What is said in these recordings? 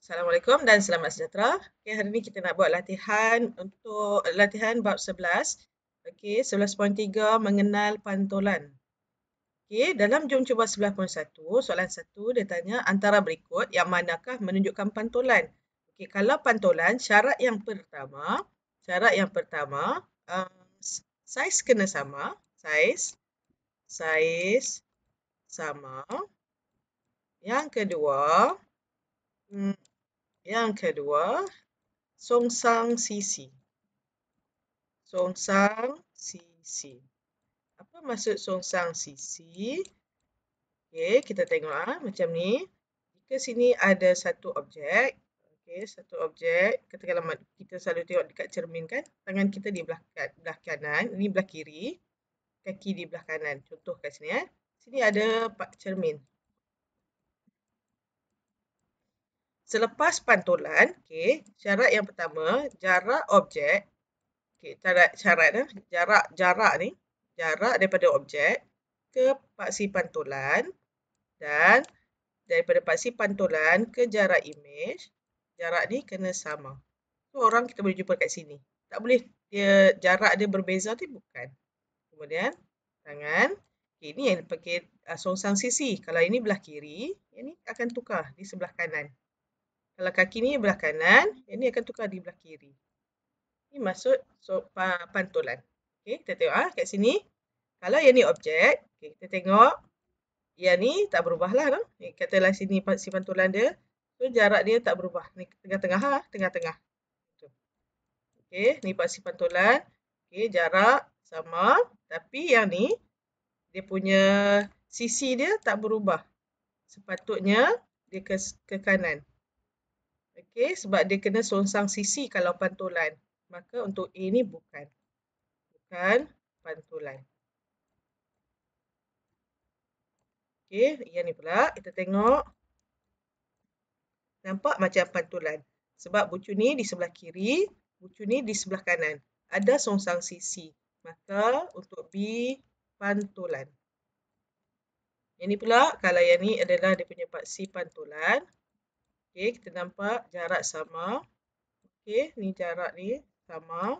Assalamualaikum dan selamat sejahtera. Okay, hari ini kita nak buat latihan untuk latihan bab 11. Okey, 11.3 mengenal pantulan. Okey, dalam jom cuba 11.1, soalan 1 dia tanya antara berikut yang manakah menunjukkan pantulan. Okey, kalau pantulan syarat yang pertama saiz kena sama, saiz sama. Yang kedua songsang sisi. Songsang sisi. Apa maksud songsang sisi? Okey, kita tengok macam ni. Jika sini ada satu objek, okey, satu objek, katakanlah kita selalu tengok dekat cermin kan, tangan kita di belah kanan, ini belah kiri, kaki di belah kanan. Contoh kat sini Sini ada cermin. Selepas pantulan, okey, syarat yang pertama, jarak objek. Okey, jarak ni, jarak daripada objek ke paksi pantulan dan daripada paksi pantulan ke jarak imej, jarak ni kena sama. So, orang kita boleh jumpa kat sini. Tak boleh jarak dia berbeza tu bukan. Kemudian, tangan. Okay, ini yang dipanggil songsang sisi. Kalau ini belah kiri, yang ni akan tukar di sebelah kanan. Kalau kaki ni belah kanan, yang ni akan tukar di belah kiri. Ini maksud pantulan. Okay, kita tengok kat sini. Kalau yang ni objek, okay, kita tengok yang ni tak berubah lah. Katalah sini paksi pantulan dia. So, jarak dia tak berubah. Ni tengah-tengah tengah-tengah. Okay, ni paksi pantulan. Okay, jarak sama. Tapi yang ni, dia punya sisi dia tak berubah. Sepatutnya dia ke kanan. Okay, sebab dia kena songsang sisi kalau pantulan. Maka untuk A ni bukan pantulan. Okey, yang ni pula kita tengok. Nampak macam pantulan. Sebab bucu ni di sebelah kiri, bucu ni di sebelah kanan. Ada songsang sisi. Maka untuk B, pantulan. Yang ni pula, kalau yang ni adalah dia punya paksi pantulan. Okey, kita nampak jarak sama. Okey, ni jarak ni sama.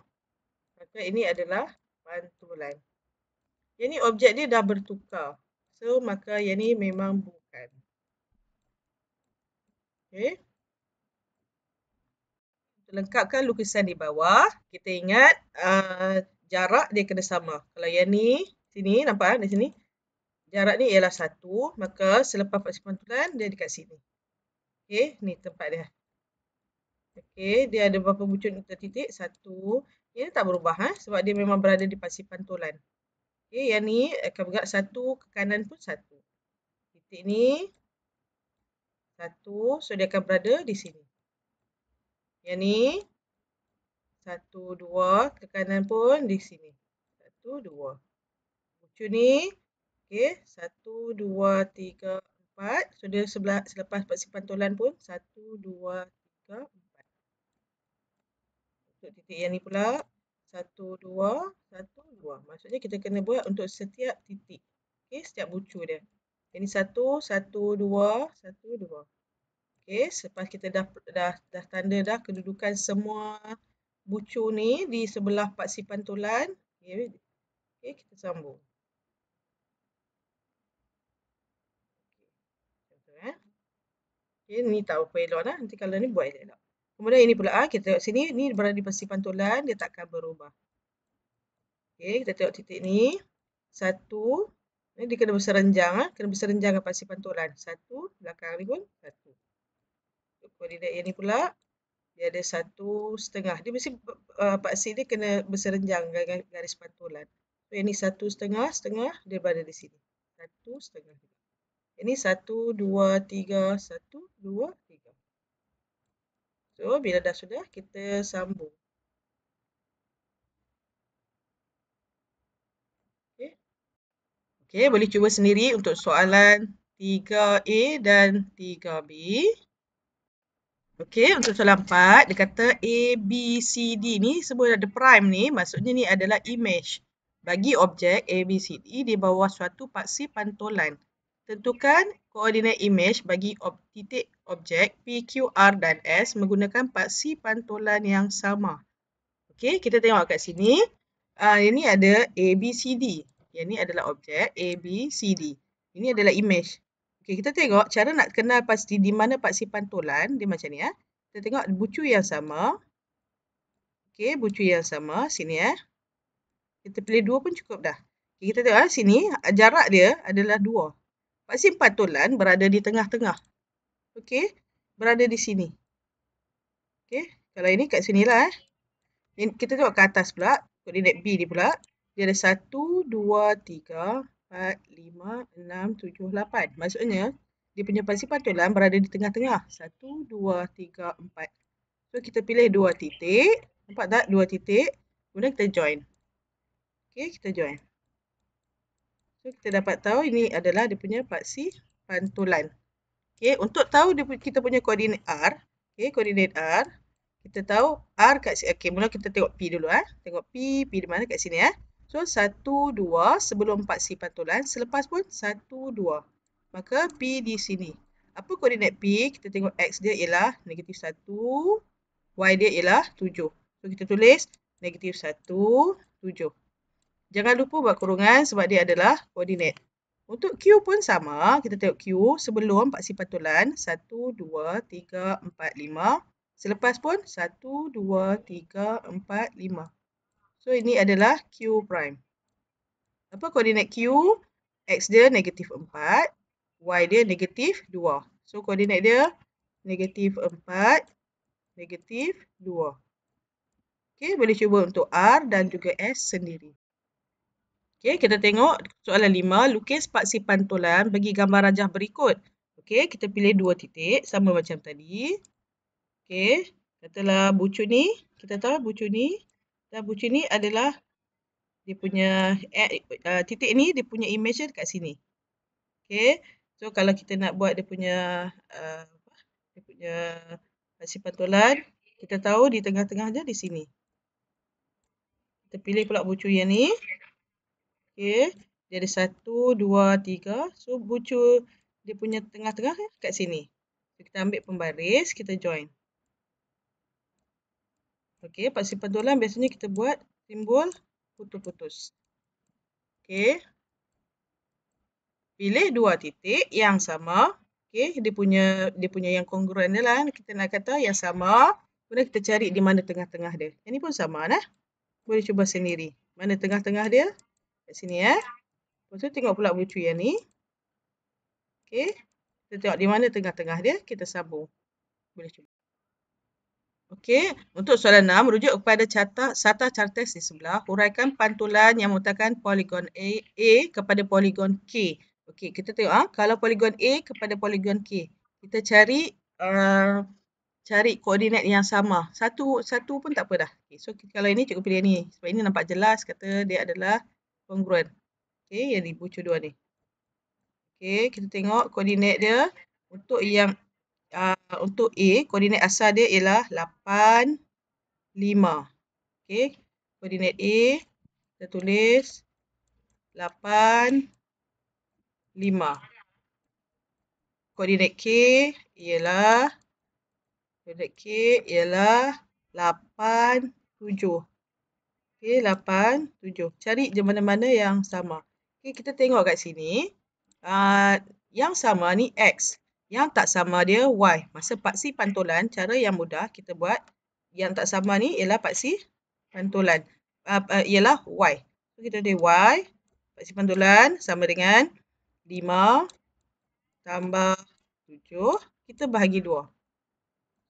Maka ini adalah pantulan. Yang ni objek dia dah bertukar. So, maka yang ni memang bukan. Okey. Untuk lengkapkan lukisan di bawah, kita ingat jarak dia kena sama. Kalau yang ni, sini nampak di sini. Jarak ni ialah 1, maka selepas paksi pantulan dia dekat sini. Okey, ni tempat dia. Okey, dia ada berapa bucu titik? 1. Ini tak berubah sebab dia memang berada di paksi pantulan. Okey, yang ni akan bergerak 1 ke kanan pun 1. Titik ni 1, so dia akan berada di sini. Yang ni 1, 2, ke kanan pun di sini. 1, 2. Bucu ni, okey, 1, 2, 3, 4. So, dia selepas paksi pantulan pun 1, 2, 3, 4. Untuk titik yang ni pula, 1, 2, 1, 2. Maksudnya kita kena buat untuk setiap titik. Okey, setiap bucu dia. Ini 1, 1, 2, 1, 2. Okey, selepas kita dah tanda dah kedudukan semua bucu ni di sebelah paksi pantulan. Okey, kita sambung. Okey, ni tak apa elok dah. Nanti kalau ni buat elok. Kemudian ini pula kita tengok sini, ni berada di paksi pantulan, dia takkan berubah. Okey, kita tengok titik ni. 1, ni dia kena berserenjang kena berserenjang dengan paksi pantulan. 1, belakang ni pun 1. Koordinat yang ni pula dia ada 1,5. Dia mesti paksi dia kena berserenjang dengan garis pantulan. So, yang ni 1,5, dia berada di sini. 1,5. Ini 1, 2, 3, 1, 2, 3. So, bila dah sudah, kita sambung. Okey, boleh cuba sendiri untuk soalan 3A dan 3B. Okey, untuk soalan 4, dia kata A, B, C, D ni semua ada prime ni, maksudnya ni adalah image bagi objek A, B, C, D di bawah suatu paksi pantulan. Tentukan koordinat imej bagi titik objek P, Q, R dan S menggunakan paksi pantulan yang sama. Okey, kita tengok kat sini. Ini ada A, B, C, D. Yang ni adalah objek A, B, C, D. Ini adalah imej. Okey, kita tengok cara nak kenal pasti di mana paksi pantulan. Dia macam ni. Kita tengok bucu yang sama. Okey, bucu yang sama. Sini. Kita pilih 2 pun cukup dah. Okay, kita tengok sini. Jarak dia adalah 2. Paksi pantulan berada di tengah-tengah. Okey, berada di sini. Okey, kalau ini kat sinilah. Kita tengok ke atas pula. Koordinat B ni pula. Dia ada 1, 2, 3, 4, 5, 6, 7, 8. Maksudnya, dia punya paksi pantulan berada di tengah-tengah. 1, 2, 3, 4. So, kita pilih 2 titik. Nampak tak? 2 titik. Kemudian kita join. Okey, kita join. So, kita dapat tahu ini adalah dia punya paksi pantulan. Okey, untuk tahu kita punya koordinat R, okey, koordinat R, kita tahu R kat sini. Okey, mula kita tengok P dulu Tengok P di mana kat sini So 1 2 sebelum paksi pantulan, selepas pun 1 2. Maka P di sini. Apa koordinat P? Kita tengok X dia ialah -1, Y dia ialah 7. So kita tulis -1 7. Jangan lupa buat kurungan sebab dia adalah koordinat. Untuk Q pun sama. Kita tengok Q sebelum paksi pantulan. 1, 2, 3, 4, 5. Selepas pun 1, 2, 3, 4, 5. So, ini adalah Q prime. Apa koordinat Q? X dia -4. Y dia -2. So, koordinat dia -4, -2. Okey, boleh cuba untuk R dan juga S sendiri. Okey, kita tengok soalan 5. Lukis paksi pantulan bagi gambar rajah berikut. Okey, kita pilih 2 titik sama macam tadi. Okey, katalah bucu ni, kita tahu bucu ni dan bucu ni adalah dia punya titik ni dia punya image dekat sini. Okey. So kalau kita nak buat dia punya paksi pantulan, kita tahu di tengah-tengah dia di sini. Kita pilih pula bucu yang ni. Okey, dia ada 1, 2, 3. So, bucu dia punya tengah-tengah kat sini. So, kita ambil pembaris, kita join. Okey, paksi pantulan biasanya kita buat simbol putus-putus. Okey. Pilih 2 titik yang sama. Okey, dia punya yang kongruen dia lah. Kita nak kata yang sama. Kemudian kita cari di mana tengah-tengah dia. Yang ni pun sama Boleh cuba sendiri. Mana tengah-tengah dia? Kat sini Lepas tu tengok pula bucu yang ni. Okey. Kita tengok di mana tengah-tengah dia, kita sambung. Boleh cuba. Okey, untuk soalan 6, rujuk kepada sata cartes di sebelah, huraikan pantulan yang mengutakan poligon A kepada poligon K. Okey, kita tengok kalau poligon A kepada poligon K. Kita cari koordinat yang sama. Satu pun tak apa dah. Okay, so kalau ini cikgu pilih ni sebab ini nampak jelas kata dia adalah kongruen. Okey, yang ni bucu 2 ni. Okey, kita tengok koordinat dia untuk yang untuk A, koordinat asal dia ialah 8, 5. Okey, koordinat A, kita tulis 8, 5. Koordinat K ialah 8, 7. Okey, 8, 7. Cari je mana-mana yang sama. Okey, kita tengok kat sini. Yang sama ni X. Yang tak sama dia Y. Masa paksi pantulan, cara yang mudah kita buat. Yang tak sama ni ialah paksi pantulan. Ialah Y. So, kita tulis Y. Paksi pantulan sama dengan 5 tambah 7. Kita bahagi 2.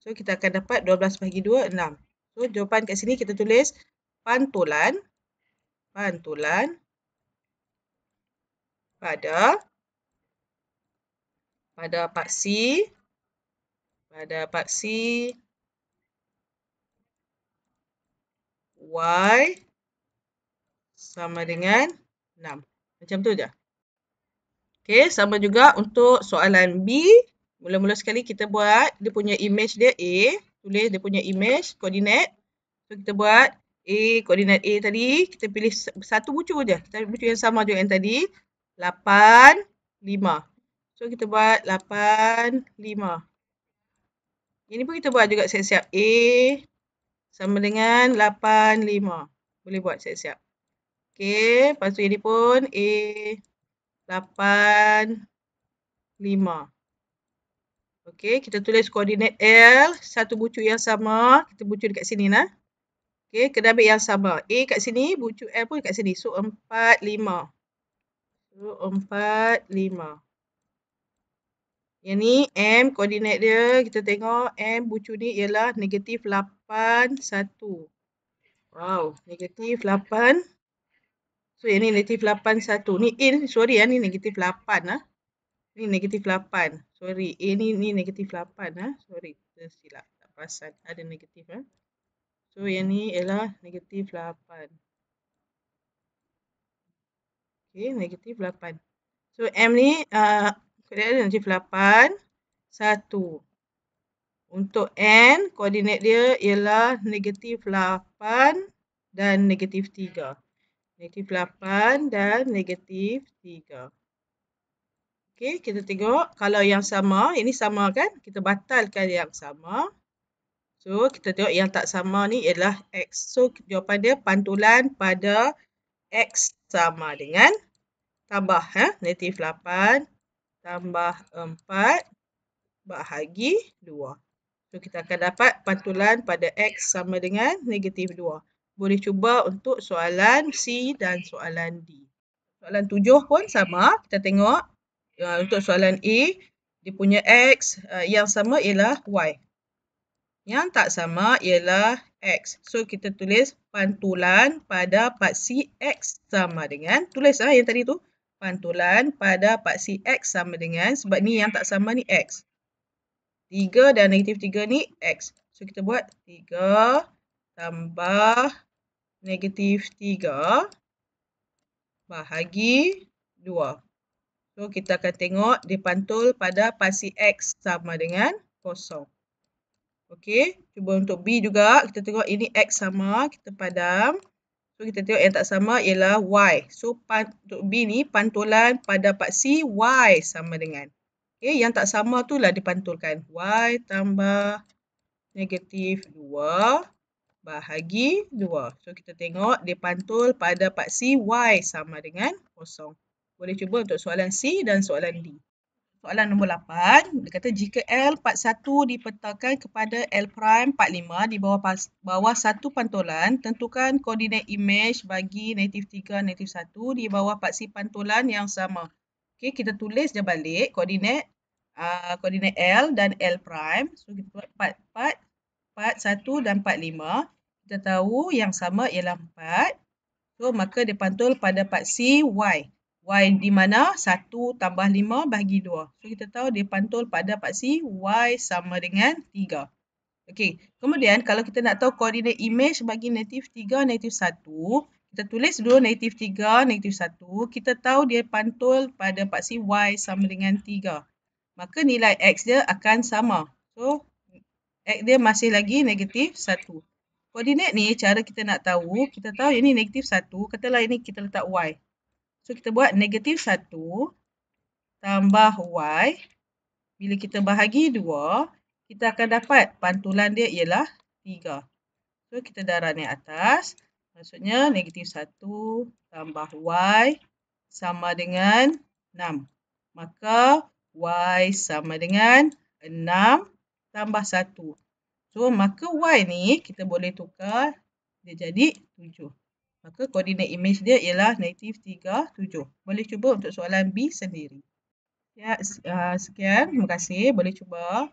So, kita akan dapat 12 bahagi 2, 6. So, jawapan kat sini kita tulis pantulan pada paksi Y sama dengan 6. Macam tu je. Okey, sama juga untuk soalan B. Mula-mula sekali kita buat dia punya image dia A. Tulis dia punya image, koordinat. So, kita buat A, koordinat A tadi. Kita pilih satu bucu je. Kita bucu yang sama juga yang tadi. 8, 5. So, kita buat 8, 5. Ini pun kita buat juga siap-siap. A sama dengan 8, 5. Boleh buat siap-siap. Okey, lepas tu ini pun A 8, 5. Okey, kita tulis koordinat L, satu bucu yang sama. Kita bucu dekat sini lah. Okey, kena ambil yang sama. A kat sini, bucu L pun kat sini. So, 4, 5. So, 4, 5. Yang ni M, koordinat dia, kita tengok M bucu ni ialah negatif 8, 1. Wow, negatif 8. So, yang ni negatif 8, 1. Ni A ni, sorry ni negatif 8 lah. Ni negatif 8. Sorry, A ni negatif 8 lah. Sorry, kita silap. Tak perasan ada negatif lah. So, yang ni ialah negatif 8. Okay, negatif 8. So, M ni, koordinat dia negatif 8, 1. Untuk N, koordinat dia ialah negatif 8 dan negatif 3. Negatif 8 dan negatif 3. Okey, kita tengok kalau yang sama, ini sama kan? Kita batalkan yang sama. So, kita tengok yang tak sama ni ialah X. So, jawapan dia pantulan pada X sama dengan tambah negatif 8 tambah 4 bahagi 2. So, kita akan dapat pantulan pada X sama dengan negatif 2. Boleh cuba untuk soalan C dan soalan D. Soalan 7 pun sama. Kita tengok untuk soalan A, dia punya X yang sama ialah Y. Yang tak sama ialah X. So, kita tulis pantulan pada part C X sama dengan, tulislah yang tadi tu. Pantulan pada part C X sama dengan, sebab ni yang tak sama ni X. 3 dan negatif 3 ni X. So, kita buat 3 tambah negatif 3 bahagi 2. So, kita akan tengok dipantul pada pasi X sama dengan 0. Okey, cuba untuk B juga. Kita tengok ini X sama, kita padam. So, kita tengok yang tak sama ialah Y. So, untuk B ni pantulan pada pasi Y sama dengan. Okay, yang tak sama tu lah dipantulkan. Y tambah negatif 2 bahagi 2. So, kita tengok dia pantul pada part C Y sama dengan 0. Boleh cuba untuk soalan C dan soalan D. Soalan nombor 8. Dia kata jika L part 1 dipetakan kepada L prime part 5 di bawah satu pantulan, tentukan koordinat imej bagi negatif 3, negatif 1 di bawah part C pantulan yang sama. Okey, kita tulis je balik koordinat L dan L prime. So, kita buat part 1 dan part 5. Kita tahu yang sama ialah 4. So, maka dipantul pada part C, Y. Y di mana? 1 tambah 5 bahagi 2. So, kita tahu dipantul pada part C, Y sama dengan 3. Okey, kemudian kalau kita nak tahu koordinat imej bagi negatif 3, negatif 1, kita tulis dulu negatif 3, negatif 1. Kita tahu dia pantul pada part C, Y sama dengan 3. Maka nilai X dia akan sama. So, X dia masih lagi negatif 1. Koordinat ni, cara kita nak tahu, kita tahu ini negatif 1, katalah ini kita letak Y. So, kita buat negatif 1 tambah Y. Bila kita bahagi 2, kita akan dapat pantulan dia ialah 3. So, kita darah naik atas. Maksudnya, negatif 1 tambah Y sama dengan 6. Maka, Y sama dengan 6 tambah 1. So, maka Y ni kita boleh tukar dia jadi 7. Maka koordinat imej dia ialah negatif 3, 7. Boleh cuba untuk soalan B sendiri. Ya, sekian. Terima kasih. Boleh cuba.